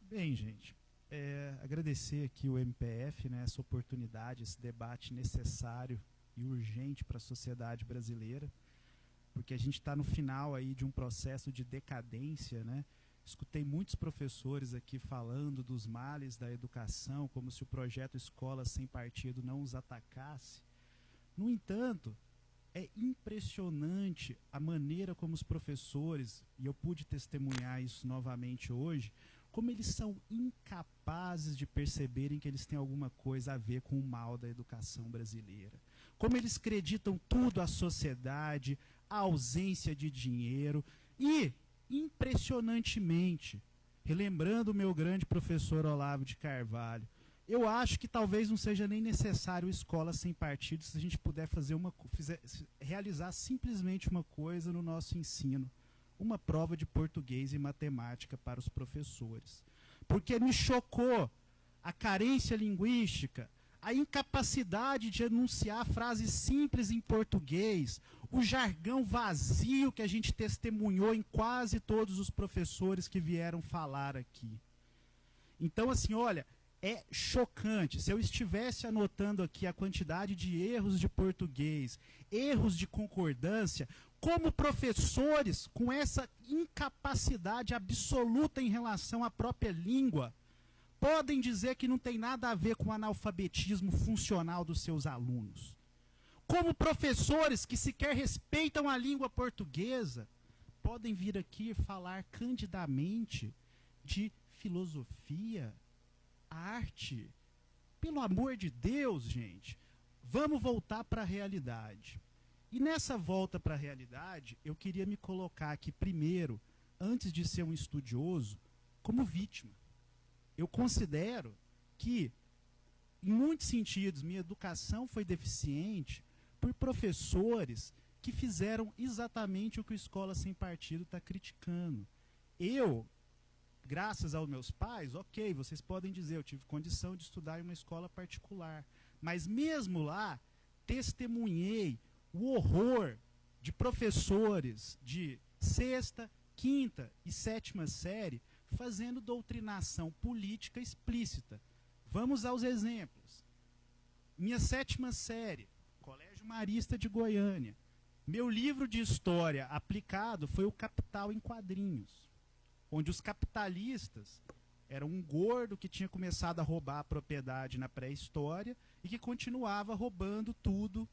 Bem, gente, agradecer aqui o MPF, né, essa oportunidade, esse debate necessário e urgente para a sociedade brasileira, porque a gente está no final aí de um processo de decadência, né? Escutei muitos professores aqui falando dos males da educação, como se o projeto Escola Sem Partido não os atacasse. No entanto, é impressionante a maneira como os professores, e eu pude testemunhar isso novamente hoje, como eles são incapazes de perceberem que eles têm alguma coisa a ver com o mal da educação brasileira. Como eles acreditam tudo à sociedade, à ausência de dinheiro e, impressionantemente, relembrando o meu grande professor Olavo de Carvalho, eu acho que talvez não seja nem necessário escola sem partido se a gente puder realizar simplesmente uma coisa no nosso ensino. Uma prova de português e matemática para os professores. Porque me chocou a carência linguística, a incapacidade de enunciar frases simples em português, o jargão vazio que a gente testemunhou em quase todos os professores que vieram falar aqui. Então, assim, olha, é chocante. Se eu estivesse anotando aqui a quantidade de erros de português, erros de concordância, como professores com essa incapacidade absoluta em relação à própria língua, podem dizer que não tem nada a ver com o analfabetismo funcional dos seus alunos. Como professores que sequer respeitam a língua portuguesa, podem vir aqui falar candidamente de filosofia, arte. Pelo amor de Deus, gente, vamos voltar para a realidade. E nessa volta para a realidade, eu queria me colocar aqui primeiro, antes de ser um estudioso, como vítima. Eu considero que, em muitos sentidos, minha educação foi deficiente por professores que fizeram exatamente o que o Escola Sem Partido está criticando. Eu, graças aos meus pais, ok, vocês podem dizer, eu tive condição de estudar em uma escola particular. Mas mesmo lá, testemunhei o horror de professores de sexta, quinta e sétima série fazendo doutrinação política explícita. Vamos aos exemplos. Minha sétima série, Colégio Marista de Goiânia. Meu livro de história aplicado foi o Capital em Quadrinhos, onde os capitalistas eram um gordo que tinha começado a roubar a propriedade na pré-história e que continuava roubando tudo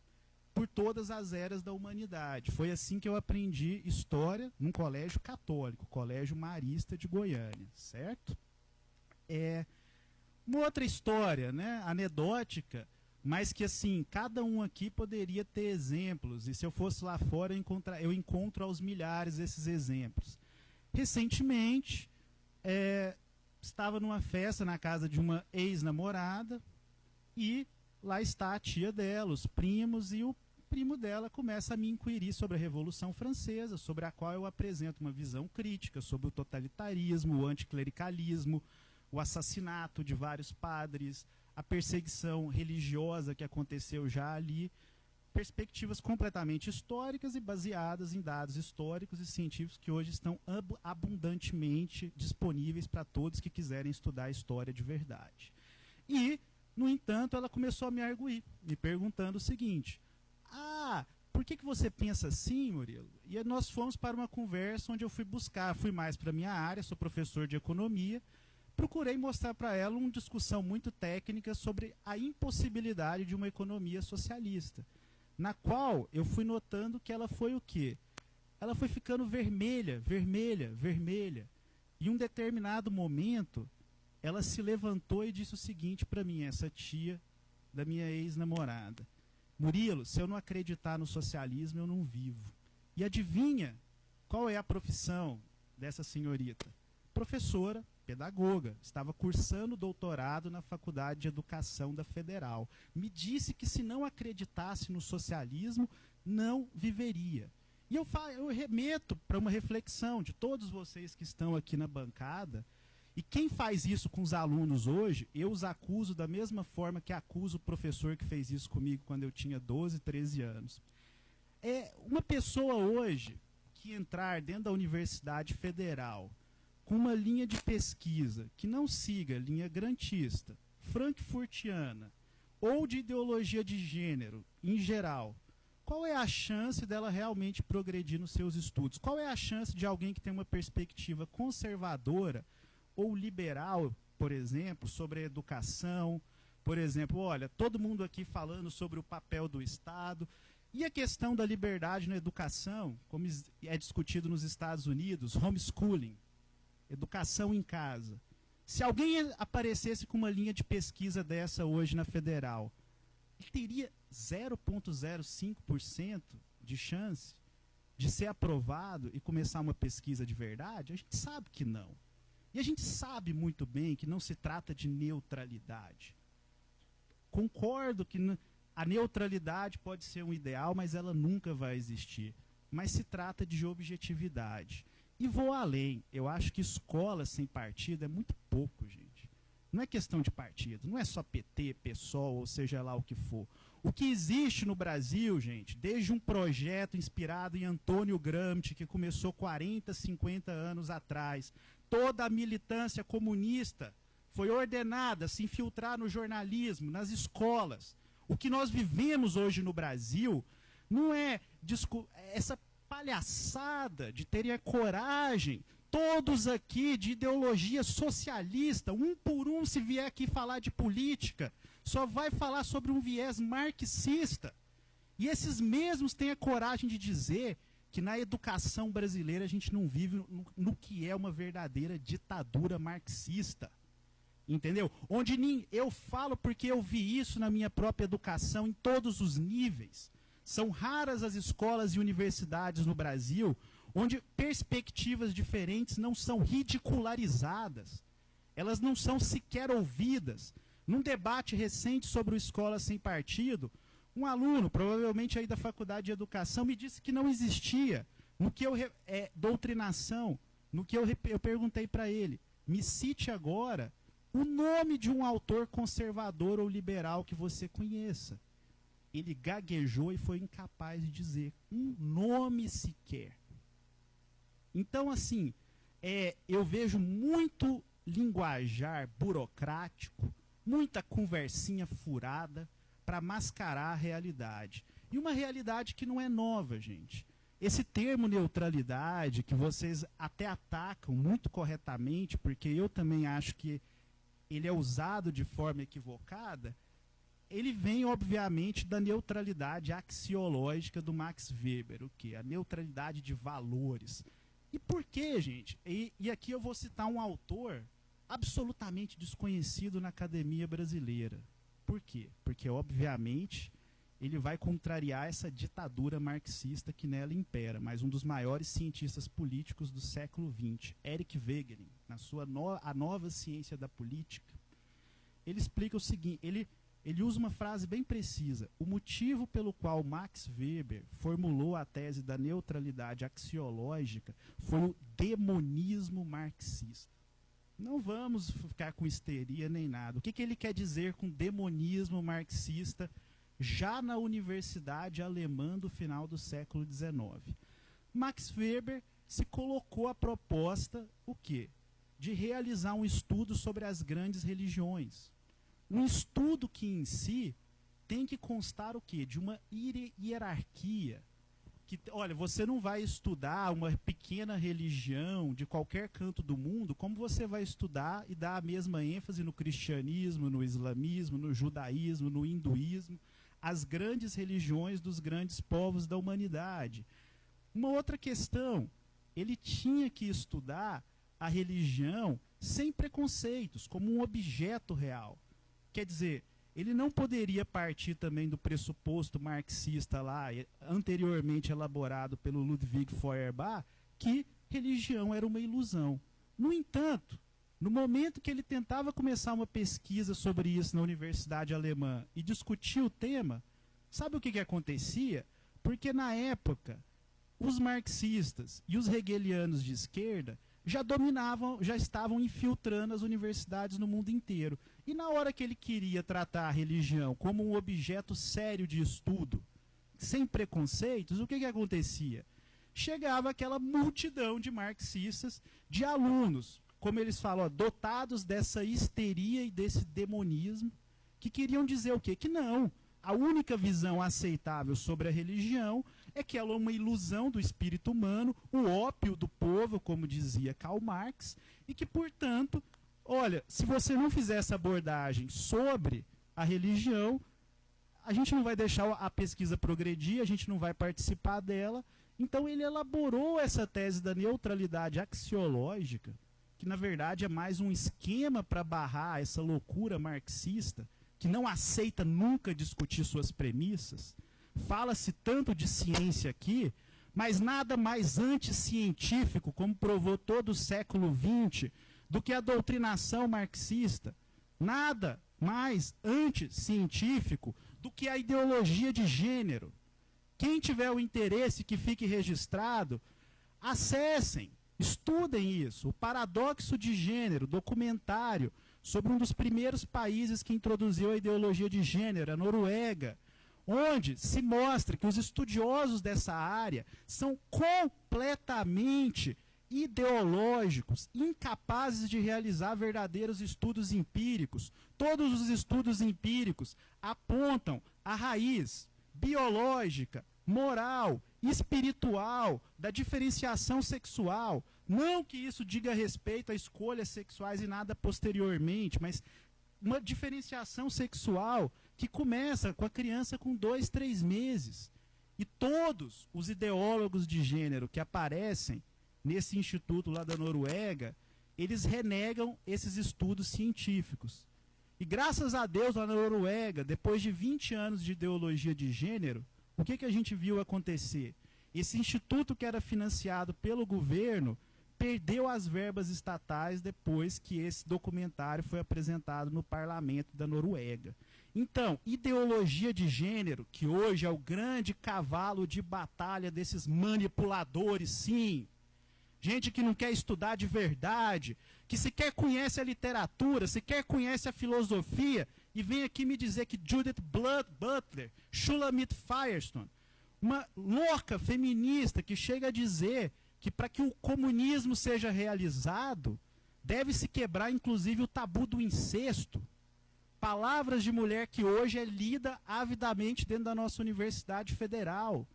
por todas as eras da humanidade. Foi assim que eu aprendi história num colégio católico, Colégio Marista de Goiânia, certo? Uma outra história, né, anedótica, mas que assim, cada um aqui poderia ter exemplos, e se eu fosse lá fora eu encontro aos milhares esses exemplos. Recentemente, estava numa festa na casa de uma ex-namorada e lá está a tia dela, os primos, e o primo dela começa a me inquirir sobre a Revolução Francesa, sobre a qual eu apresento uma visão crítica sobre o totalitarismo, o anticlericalismo, o assassinato de vários padres, a perseguição religiosa que aconteceu já ali, perspectivas completamente históricas e baseadas em dados históricos e científicos que hoje estão abundantemente disponíveis para todos que quiserem estudar a história de verdade. E, no entanto, ela começou a me arguir, me perguntando o seguinte: por que você pensa assim, Murilo? E nós fomos para uma conversa onde eu fui mais para a minha área, sou professor de economia, procurei mostrar para ela uma discussão muito técnica sobre a impossibilidade de uma economia socialista, na qual eu fui notando que ela foi o quê? Ela foi ficando vermelha, vermelha, vermelha. Em um determinado momento, ela se levantou e disse o seguinte para mim, essa tia da minha ex-namorada: Murilo, se eu não acreditar no socialismo, eu não vivo. E adivinha qual é a profissão dessa senhorita? Professora, pedagoga, estava cursando doutorado na Faculdade de Educação da Federal. Me disse que se não acreditasse no socialismo, não viveria. E eu remeto para uma reflexão de todos vocês que estão aqui na bancada. E quem faz isso com os alunos hoje, eu os acuso da mesma forma que acuso o professor que fez isso comigo quando eu tinha 12, 13 anos. Uma pessoa hoje que entrar dentro da Universidade Federal com uma linha de pesquisa que não siga linha grantista, frankfurtiana ou de ideologia de gênero em geral, qual é a chance dela realmente progredir nos seus estudos? Qual é a chance de alguém que tem uma perspectiva conservadora ou liberal, por exemplo, sobre a educação, por exemplo, olha, todo mundo aqui falando sobre o papel do Estado, e a questão da liberdade na educação, como é discutido nos Estados Unidos, homeschooling, educação em casa. Se alguém aparecesse com uma linha de pesquisa dessa hoje na Federal, ele teria 0,05% de chance de ser aprovado e começar uma pesquisa de verdade? A gente sabe que não. E a gente sabe muito bem que não se trata de neutralidade. Concordo que a neutralidade pode ser um ideal, mas ela nunca vai existir. Mas se trata de objetividade. E vou além. Eu acho que escola sem partido é muito pouco, gente. Não é questão de partido, não é só PT, PSOL, ou seja lá o que for. O que existe no Brasil, gente, desde um projeto inspirado em Antônio Gramsci, que começou 40, 50 anos atrás, toda a militância comunista foi ordenada a se infiltrar no jornalismo, nas escolas. O que nós vivemos hoje no Brasil não é essa palhaçada de terem a coragem, todos aqui de ideologia socialista, um por um, se vier aqui falar de política, só vai falar sobre um viés marxista. E esses mesmos têm a coragem de dizer que na educação brasileira a gente não vive no que é uma verdadeira ditadura marxista. Entendeu? Onde eu falo porque eu vi isso na minha própria educação em todos os níveis. São raras as escolas e universidades no Brasil onde perspectivas diferentes não são ridicularizadas. Elas não são sequer ouvidas. Num debate recente sobre o Escola Sem Partido, um aluno, provavelmente aí da Faculdade de Educação, me disse que não existia. No que doutrinação, no que eu perguntei para ele, me cite agora o nome de um autor conservador ou liberal que você conheça. Ele gaguejou e foi incapaz de dizer um nome sequer. Então, assim, eu vejo muito linguajar burocrático, muita conversinha furada para mascarar a realidade. E uma realidade que não é nova, gente. Esse termo neutralidade, que vocês até atacam muito corretamente, porque eu também acho que ele é usado de forma equivocada, ele vem, obviamente, da neutralidade axiológica do Max Weber, o quê? A neutralidade de valores. E por quê, gente? E aqui eu vou citar um autor absolutamente desconhecido na academia brasileira. Por quê? Porque, obviamente, ele vai contrariar essa ditadura marxista que nela impera, mas um dos maiores cientistas políticos do século XX, Eric Wegelin, na sua A Nova Ciência da Política, ele explica o seguinte, ele usa uma frase bem precisa. O motivo pelo qual Max Weber formulou a tese da neutralidade axiológica foi o demonismo marxista. Não vamos ficar com histeria nem nada. O que ele quer dizer com demonismo marxista já na universidade alemã do final do século XIX? Max Weber se colocou a proposta, o quê? De realizar um estudo sobre as grandes religiões. Um estudo que em si tem que constar o quê? De uma hierarquia. Que, olha, você não vai estudar uma pequena religião de qualquer canto do mundo como você vai estudar e dar a mesma ênfase no cristianismo, no islamismo, no judaísmo, no hinduísmo, as grandes religiões dos grandes povos da humanidade. Uma outra questão, ele tinha que estudar a religião sem preconceitos, como um objeto real. Quer dizer, ele não poderia partir também do pressuposto marxista lá, anteriormente elaborado pelo Ludwig Feuerbach, que religião era uma ilusão. No entanto, no momento que ele tentava começar uma pesquisa sobre isso na Universidade Alemã e discutir o tema, sabe o que acontecia? Porque na época, os marxistas e os hegelianos de esquerda já dominavam, já estavam infiltrando as universidades no mundo inteiro. E na hora que ele queria tratar a religião como um objeto sério de estudo, sem preconceitos, o que acontecia? chegava aquela multidão de marxistas, de alunos, como eles falam, ó, dotados dessa histeria e desse demonismo, que queriam dizer o quê? Que não, a única visão aceitável sobre a religião é que ela é uma ilusão do espírito humano, o ópio do povo, como dizia Karl Marx, e que, portanto, olha, se você não fizer essa abordagem sobre a religião, a gente não vai deixar a pesquisa progredir, a gente não vai participar dela. Então ele elaborou essa tese da neutralidade axiológica, que na verdade é mais um esquema para barrar essa loucura marxista, que não aceita nunca discutir suas premissas. Fala-se tanto de ciência aqui, mas nada mais anticientífico, como provou todo o século XX, do que a doutrinação marxista. Nada mais anticientífico do que a ideologia de gênero. Quem tiver o interesse que fique registrado, acessem, estudem isso. O Paradoxo de Gênero, documentário sobre um dos primeiros países que introduziu a ideologia de gênero, a Noruega, onde se mostra que os estudiosos dessa área são completamente ideológicos, incapazes de realizar verdadeiros estudos empíricos. Todos os estudos empíricos apontam a raiz biológica, moral, espiritual, da diferenciação sexual. Não que isso diga respeito a escolhas sexuais e nada posteriormente, mas uma diferenciação sexual que começa com a criança com 2, 3 meses. E todos os ideólogos de gênero que aparecem nesse instituto lá da Noruega, eles renegam esses estudos científicos. E graças a Deus, lá na Noruega, depois de 20 anos de ideologia de gênero, o que a gente viu acontecer? Esse instituto que era financiado pelo governo perdeu as verbas estatais depois que esse documentário foi apresentado no parlamento da Noruega. Então, ideologia de gênero, que hoje é o grande cavalo de batalha desses manipuladores, sim, gente que não quer estudar de verdade, que sequer conhece a literatura, sequer conhece a filosofia, e vem aqui me dizer que Judith Butler, Shulamit Firestone, uma louca feminista que chega a dizer que para que o comunismo seja realizado, deve-se quebrar inclusive o tabu do incesto. Palavras de mulher que hoje é lida avidamente dentro da nossa Universidade Federal.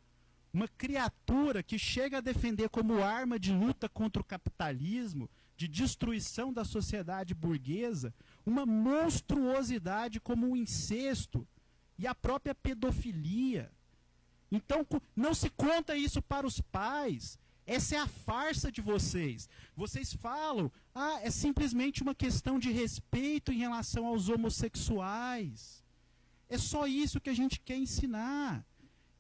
Uma criatura que chega a defender como arma de luta contra o capitalismo, de destruição da sociedade burguesa, uma monstruosidade como o incesto e a própria pedofilia. Então, não se conta isso para os pais. Essa é a farsa de vocês. Vocês falam, é simplesmente uma questão de respeito em relação aos homossexuais. É só isso que a gente quer ensinar.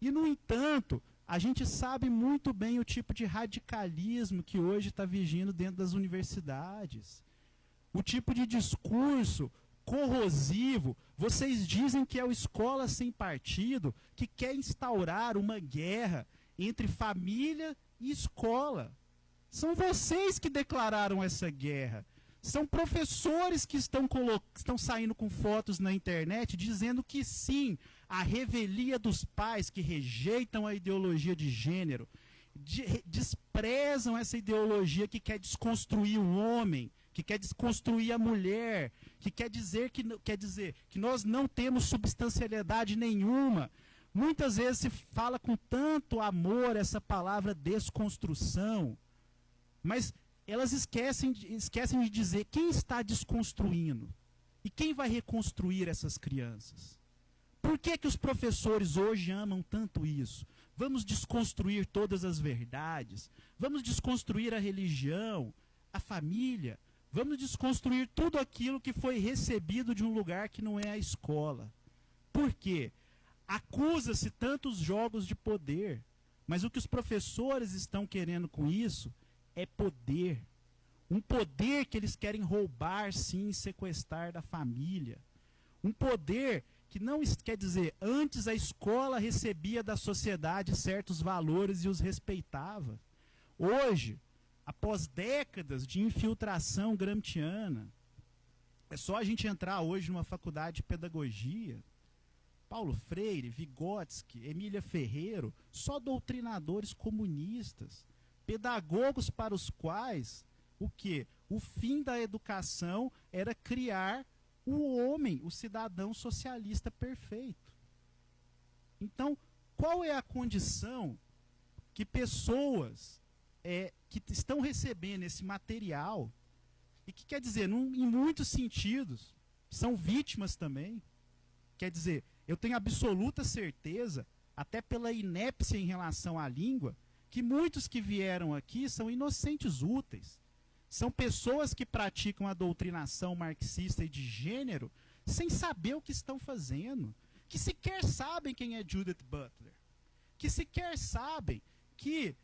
E, no entanto, a gente sabe muito bem o tipo de radicalismo que hoje está vigindo dentro das universidades. O tipo de discurso corrosivo. Vocês dizem que é o Escola Sem Partido que quer instaurar uma guerra entre família e escola. São vocês que declararam essa guerra. São professores que estão saindo com fotos na internet dizendo que sim, a revelia dos pais que rejeitam a ideologia de gênero, desprezam essa ideologia que quer desconstruir o homem, que quer desconstruir a mulher, que quer dizer que nós não temos substancialidade nenhuma. Muitas vezes se fala com tanto amor essa palavra desconstrução, mas elas esquecem de dizer quem está desconstruindo e quem vai reconstruir essas crianças. Por que os professores hoje amam tanto isso? Vamos desconstruir todas as verdades, vamos desconstruir a religião, a família, vamos desconstruir tudo aquilo que foi recebido de um lugar que não é a escola. Por quê? Acusa-se tantos jogos de poder, mas o que os professores estão querendo com isso é poder. Um poder que eles querem roubar, sim, sequestrar da família. Um poder que não quer dizer, antes a escola recebia da sociedade certos valores e os respeitava. Hoje, após décadas de infiltração gramsciana, é só a gente entrar hoje numa faculdade de pedagogia, Paulo Freire, Vygotsky, Emília Ferreiro, só doutrinadores comunistas, pedagogos para os quais o quê? O fim da educação era criar o homem, o cidadão socialista perfeito. Então, qual é a condição que pessoas que estão recebendo esse material, e que quer dizer, em muitos sentidos, são vítimas também, quer dizer, eu tenho absoluta certeza, até pela inépcia em relação à língua, que muitos que vieram aqui são inocentes úteis. São pessoas que praticam a doutrinação marxista e de gênero sem saber o que estão fazendo, que sequer sabem quem é Judith Butler, que sequer sabem que,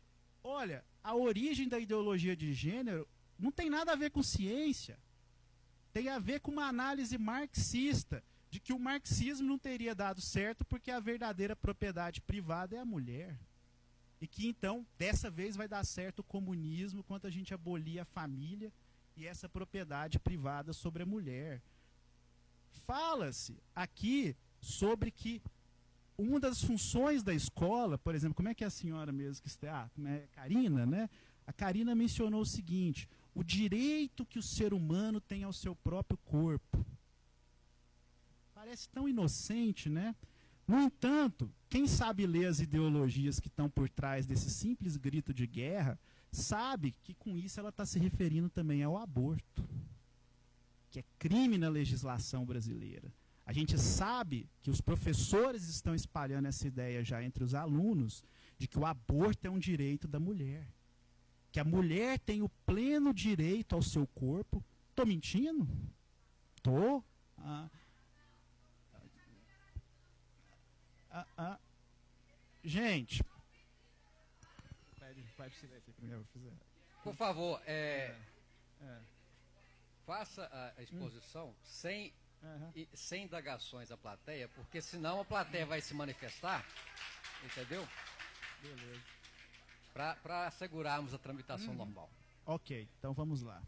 olha, a origem da ideologia de gênero não tem nada a ver com ciência, tem a ver com uma análise marxista, de que o marxismo não teria dado certo porque a verdadeira propriedade privada é a mulher. E que então, dessa vez, vai dar certo o comunismo quando a gente abolir a família e essa propriedade privada sobre a mulher. Fala-se aqui sobre que uma das funções da escola, por exemplo, como é que é a senhora mesmo que está? Karina, né? A Karina mencionou o seguinte: o direito que o ser humano tem ao seu próprio corpo. Parece tão inocente, né? No entanto, quem sabe ler as ideologias que estão por trás desse simples grito de guerra, sabe que com isso ela está se referindo também ao aborto, que é crime na legislação brasileira. A gente sabe que os professores estão espalhando essa ideia já entre os alunos, de que o aborto é um direito da mulher, que a mulher tem o pleno direito ao seu corpo. Estou mentindo? Estou. Gente, por favor, faça a exposição sem indagações à plateia, porque senão a plateia vai se manifestar, entendeu? Beleza. Para assegurarmos a tramitação normal. Ok, então vamos lá.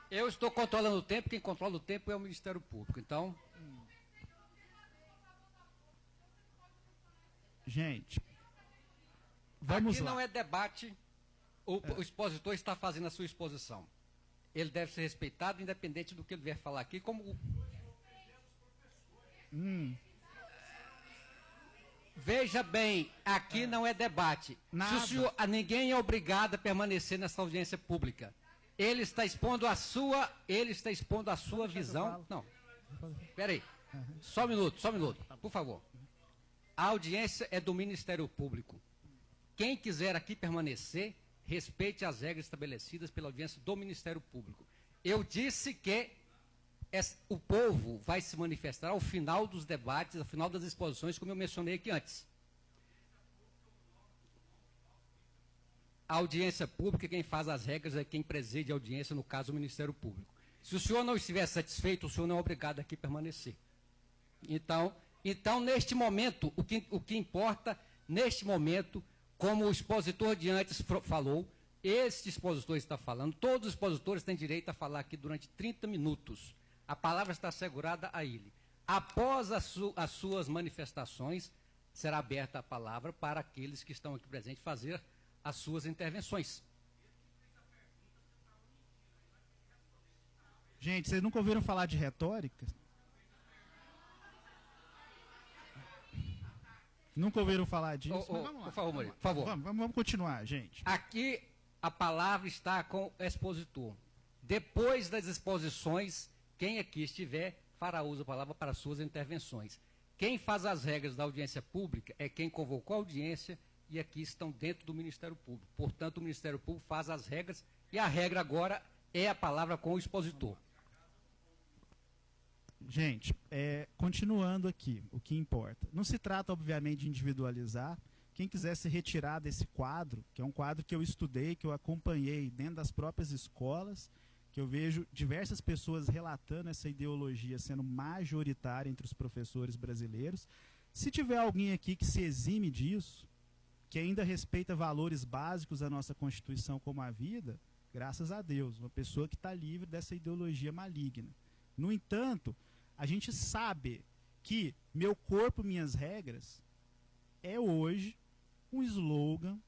Eu estou controlando o tempo, quem controla o tempo é o Ministério Público, então... Gente, vamos aqui lá. Não é debate, o expositor está fazendo a sua exposição. Ele deve ser respeitado, independente do que ele vier falar aqui, como... Veja bem, aqui não é debate. Nada. Se o senhor, ninguém é obrigado a permanecer nessa audiência pública. Ele está expondo a sua visão. Não, espera aí. Só um minuto, por favor. A audiência é do Ministério Público. Quem quiser aqui permanecer, respeite as regras estabelecidas pela audiência do Ministério Público. Eu disse que o povo vai se manifestar ao final dos debates, ao final das exposições, como eu mencionei aqui antes. A audiência pública, quem faz as regras é quem preside a audiência, no caso o Ministério Público. Se o senhor não estiver satisfeito, o senhor não é obrigado aqui a permanecer. Então, neste momento, o que importa, neste momento, como o expositor de antes falou, este expositor está falando, todos os expositores têm direito a falar aqui durante 30 minutos. A palavra está assegurada a ele. Após as suas manifestações, será aberta a palavra para aqueles que estão aqui presentes fazer as suas intervenções. Gente, vocês nunca ouviram falar de retórica? Nunca ouviram falar disso? Vamos lá, por favor, Maria, por favor. Vamos continuar, gente. Aqui a palavra está com o expositor. Depois das exposições, quem aqui estiver fará uso da palavra para suas intervenções. Quem faz as regras da audiência pública é quem convocou a audiência e aqui estão dentro do Ministério Público. Portanto, o Ministério Público faz as regras e a regra agora é a palavra com o expositor. Gente, continuando aqui, o que importa. Não se trata, obviamente, de individualizar. Quem quiser se retirar desse quadro, que é um quadro que eu estudei, que eu acompanhei dentro das próprias escolas, que eu vejo diversas pessoas relatando essa ideologia sendo majoritária entre os professores brasileiros. Se tiver alguém aqui que se exime disso, que ainda respeita valores básicos da nossa Constituição como a vida, graças a Deus, uma pessoa que está livre dessa ideologia maligna. No entanto, A gente sabe que meu corpo, minhas regras é hoje um slogan,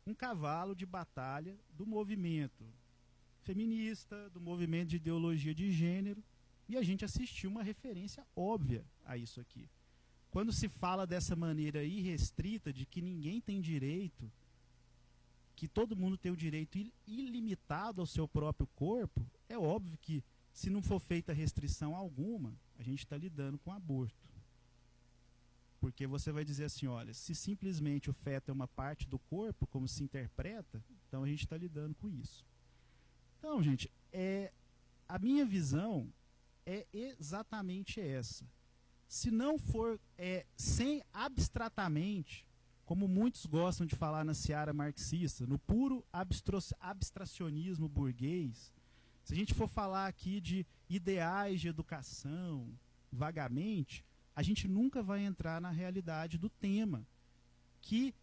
um cavalo de batalha do movimento feminista, do movimento de ideologia de gênero, e a gente assistiu uma referência óbvia a isso aqui. Quando se fala dessa maneira irrestrita de que ninguém tem direito, que todo mundo tem o direito ilimitado ao seu próprio corpo, é óbvio que, se não for feita restrição alguma, a gente está lidando com aborto. Porque você vai dizer assim, olha, se simplesmente o feto é uma parte do corpo, como se interpreta, então a gente está lidando com isso. Então, gente, a minha visão é exatamente essa. Se não for sem abstratamente, como muitos gostam de falar na seara marxista, no puro abstracionismo burguês, se a gente for falar aqui de ideais de educação, vagamente, a gente nunca vai entrar na realidade do tema, que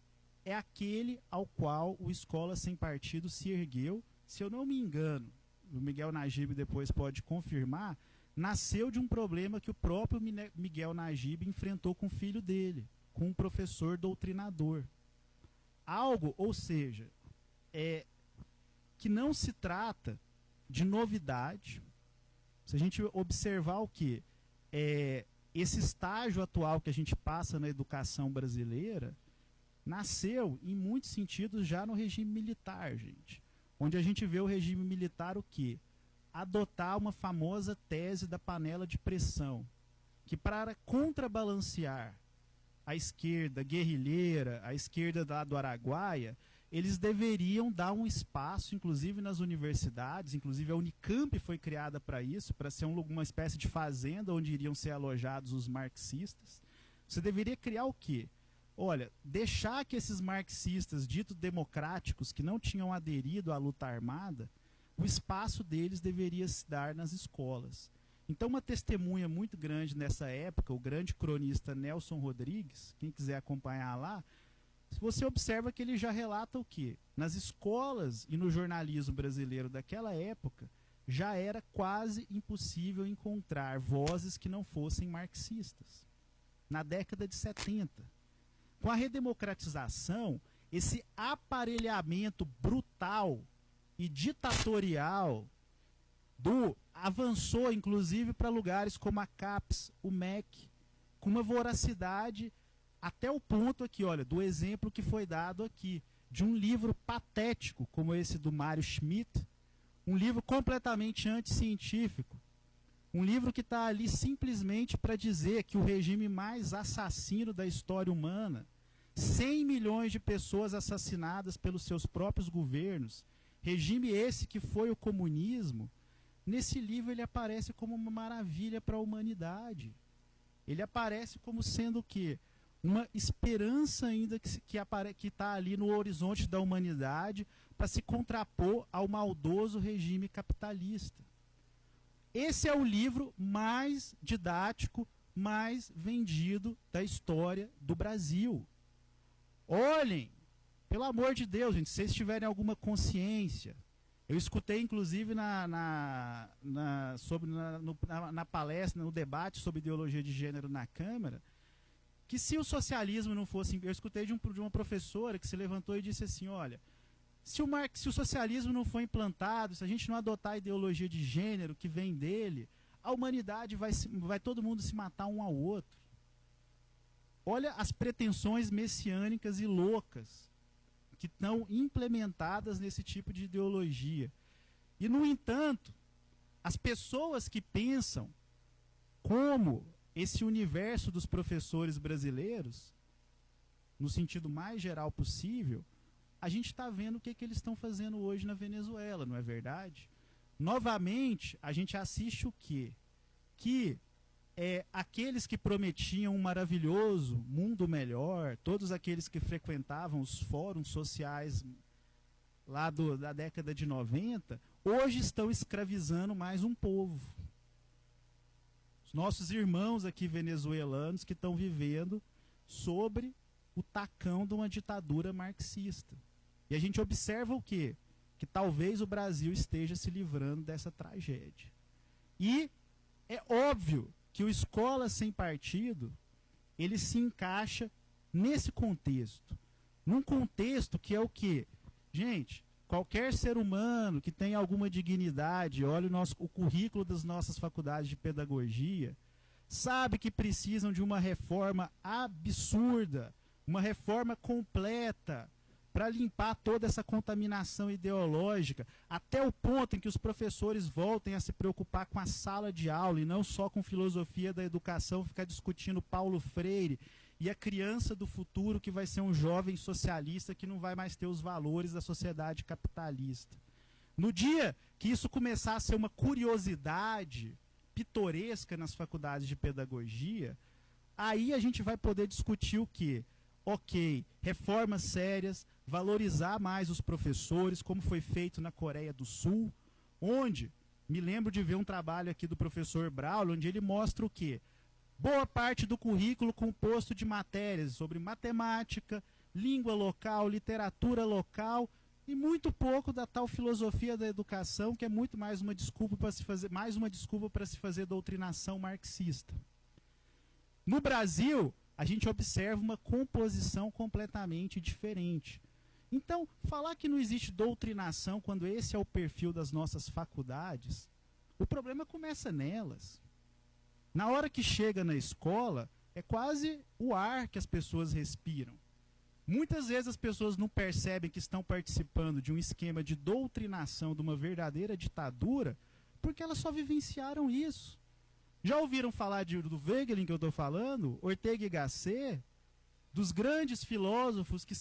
é aquele ao qual o Escola Sem Partido se ergueu. Se eu não me engano, o Miguel Najib depois pode confirmar, nasceu de um problema que o próprio Miguel Najib enfrentou com o filho dele, com um professor doutrinador. Algo, ou seja, que não se trata de novidade. Se a gente observar o que esse estágio atual que a gente passa na educação brasileira nasceu, em muitos sentidos, já no regime militar, gente. Onde a gente vê o regime militar o quê? Adotar uma famosa tese da panela de pressão, que para contrabalancear a esquerda guerrilheira, a esquerda lá do Araguaia, eles deveriam dar um espaço, inclusive nas universidades, inclusive a Unicamp foi criada para isso, para ser uma espécie de fazenda onde iriam ser alojados os marxistas. Você deveria criar o quê? Olha, deixar que esses marxistas ditos democráticos, que não tinham aderido à luta armada, o espaço deles deveria se dar nas escolas. Então, uma testemunha muito grande nessa época, o grande cronista Nelson Rodrigues, quem quiser acompanhar lá, você observa que ele já relata o quê? Nas escolas e no jornalismo brasileiro daquela época, já era quase impossível encontrar vozes que não fossem marxistas. Na década de 70. Com a redemocratização, esse aparelhamento brutal e ditatorial avançou, inclusive, para lugares como a CAPES, o MEC, com uma voracidade até o ponto aqui, olha, do exemplo que foi dado aqui, de um livro patético, como esse do Mário Schmidt, um livro completamente anticientífico, um livro que está ali simplesmente para dizer que o regime mais assassino da história humana, 100 milhões de pessoas assassinadas pelos seus próprios governos, regime esse que foi o comunismo, nesse livro ele aparece como uma maravilha para a humanidade. Ele aparece como sendo o quê? Uma esperança ainda que está ali no horizonte da humanidade para se contrapor ao maldoso regime capitalista. Esse é o livro mais didático, mais vendido da história do Brasil. Olhem, pelo amor de Deus, gente, se vocês tiverem alguma consciência, eu escutei inclusive na palestra, no debate sobre ideologia de gênero na Câmara, que se o socialismo não fosse... Eu escutei de uma professora que se levantou e disse assim, olha, se o socialismo não for implantado, se a gente não adotar a ideologia de gênero que vem dele, a humanidade vai todo mundo se matar um ao outro. Olha as pretensões messiânicas e loucas que estão implementadas nesse tipo de ideologia. E, no entanto, as pessoas que pensam como esse universo dos professores brasileiros, no sentido mais geral possível, a gente está vendo o que eles estão fazendo hoje na Venezuela, não é verdade? Novamente, a gente assiste o quê? Que aqueles que prometiam um maravilhoso mundo melhor, todos aqueles que frequentavam os fóruns sociais lá da década de 90, hoje estão escravizando mais um povo. Os nossos irmãos aqui venezuelanos que estão vivendo sobre o tacão de uma ditadura marxista. E a gente observa o quê? Que talvez o Brasil esteja se livrando dessa tragédia. E é óbvio que o Escola Sem Partido, ele se encaixa nesse contexto. Num contexto que é o quê? Gente, qualquer ser humano que tenha alguma dignidade, olha o currículo das nossas faculdades de pedagogia, sabe que precisam de uma reforma absurda, uma reforma completa, para limpar toda essa contaminação ideológica, até o ponto em que os professores voltem a se preocupar com a sala de aula e não só com filosofia da educação, ficar discutindo Paulo Freire e a criança do futuro que vai ser um jovem socialista que não vai mais ter os valores da sociedade capitalista. No dia que isso começar a ser uma curiosidade pitoresca nas faculdades de pedagogia, aí a gente vai poder discutir o quê? Ok, reformas sérias, valorizar mais os professores, como foi feito na Coreia do Sul, onde, me lembro de ver um trabalho aqui do professor Braulio, onde ele mostra o quê? Boa parte do currículo composto de matérias sobre matemática, língua local, literatura local, e muito pouco da tal filosofia da educação, que é muito mais uma desculpa para se fazer doutrinação marxista. No Brasil, a gente observa uma composição completamente diferente. Então, falar que não existe doutrinação quando esse é o perfil das nossas faculdades, o problema começa nelas. Na hora que chega na escola, é quase o ar que as pessoas respiram. Muitas vezes as pessoas não percebem que estão participando de um esquema de doutrinação, de uma verdadeira ditadura, porque elas só vivenciaram isso. Já ouviram falar do Wegelin que eu estou falando? Ortega y Gasset? Dos grandes filósofos que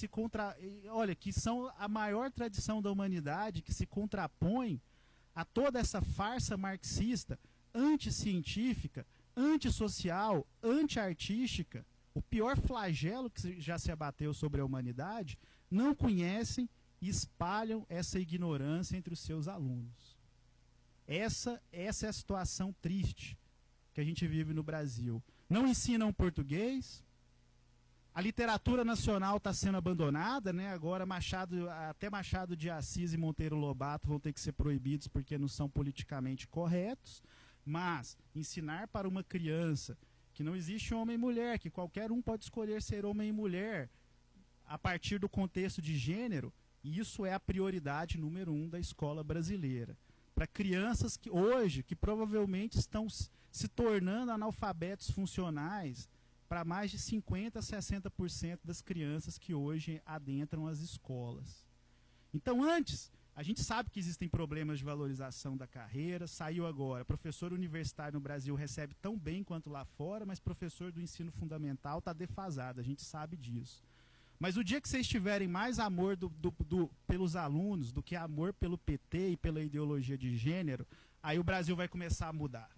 que são a maior tradição da humanidade, que se contrapõem a toda essa farsa marxista, anticientífica, antissocial, antiartística, o pior flagelo que já se abateu sobre a humanidade, não conhecem e espalham essa ignorância entre os seus alunos. Essa é a situação triste que a gente vive no Brasil. Não ensinam português, a literatura nacional está sendo abandonada, né? Agora até Machado de Assis e Monteiro Lobato vão ter que ser proibidos porque não são politicamente corretos, mas ensinar para uma criança que não existe homem e mulher, que qualquer um pode escolher ser homem e mulher a partir do contexto de gênero, isso é a prioridade número 1 da escola brasileira. Para crianças que hoje, que provavelmente estão se tornando analfabetos funcionais, para mais de 50% a 60% das crianças que hoje adentram as escolas. Então, antes, a gente sabe que existem problemas de valorização da carreira, saiu agora, professor universitário no Brasil recebe tão bem quanto lá fora, mas professor do ensino fundamental está defasado, a gente sabe disso. Mas o dia que vocês tiverem mais amor pelos alunos do que amor pelo PT e pela ideologia de gênero, aí o Brasil vai começar a mudar.